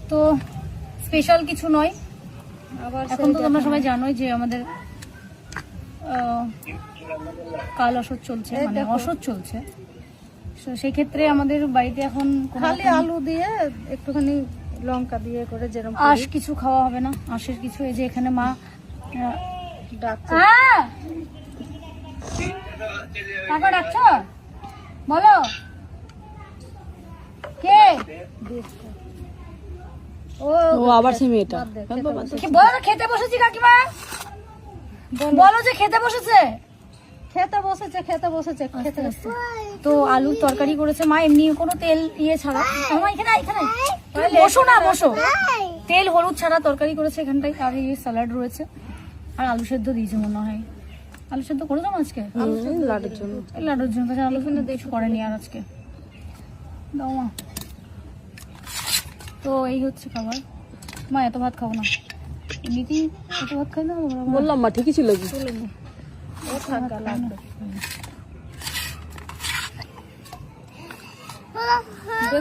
তো স্পেশাল কিছু নয়, এখন তো তোমরা সবাই জানোই যে আমাদের কাল অসৎ চলছে, মানে অসৎ চলছে। তো সেই ক্ষেত্রে আমাদের বাড়িতে এখন খালি আলু দিয়ে একটুখানি লঙ্কা দিয়ে করে যেরকম আঁশ কিছু খাওয়া হবে না, আঁশের কিছু। এই যে এখানে মা ডাকছে। কাকা ডাকছো, বলো কে? ও আবার সেই মেয়েটা বলো না খেতে বসেছি কাকিমা, বলো যে খেতে বসেছে। খেতে বসেছে খেতে বসেছে খেতে বসেছে। তো আলুর তরকারি করেছে মা, এমনি কোনো তেল ইয়ে ছাড়া। আমার এখানে এখানে বসো না, বসো। তেল হলুদ ছাড়া তরকারি করেছে এখানটায়, আর এই স্যালাড রয়েছে, আর আলু সেদ্ধ দিয়েছে মনে হয়। আলু সেদ্ধ করে দাও আজকে লাডুর জন্য। এই লাডুর জন্য, তাছাড়া আলু সেদ্ধ কিছু করেনি আর আজকে। দাও মা। তো এই হচ্ছে খাবার। মা এত ভাত খাবো না, এমনিতেই এত ভাত খাই না। বললাম মা ঠিকই ছিল কি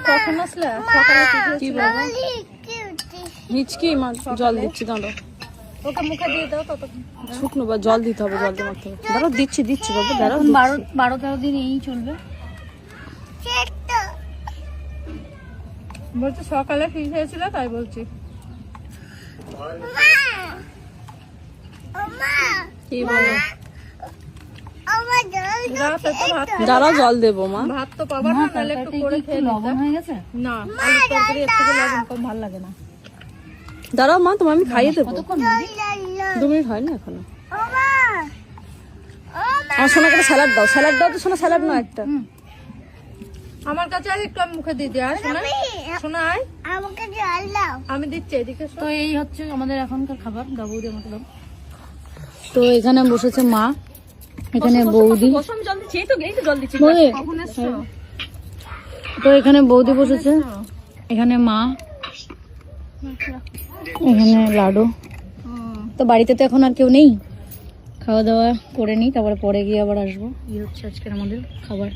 কখন আসলে? সকালে হিচকি মা জল দিচ্ছি, দাঁড়ো ওকে মুখে দিয়ে দাও। তত শুকনো বা জল দিতে হবে, জল দিয়ে মাখতে হবে। দাঁড়াও দিচ্ছি দিচ্ছি বাবু, দাঁড়াও। 12-13 দিন এই চলবে। বলছি সকালে ফিস হয়েছিল তাই বলছি। কি বলো? দাঁড়াও জল দেবো মা। ভাত তো পাবা না, নাহলে একটু করে খেয়ে লবণ হয়ে গেছে না। আলুর তরকারি এর থেকে লবণ কম ভালো লাগে না। দাঁড়াও মা, তোমার আমি খাইয়ে দেবো। 2 মিনিট হয়নি এখনো। আমার সোনাকে একটা স্যালাড দাও, স্যালাড দাও তো সোনা, স্যালাড না একটা আমার কাছে আর একটু আমি মুখে দিয়ে দিই। আর শোনা শোনা আমাকে জল দাও, আমি দিচ্ছি এদিকে। তো এই হচ্ছে আমাদের এখনকার খাবার, দাবুদের মতো দাও। তো এখানে বসেছে মা, এখানে বৌদি। তো এখানে বৌদি বসেছে, এখানে মা, এখানে লাডু। তো বাড়িতে তো এখন আর কেউ নেই, খাওয়া দাওয়া করে নিই, তারপরে পরে গিয়ে আবার আসবো। এই হচ্ছে আজকের আমাদের খাবার।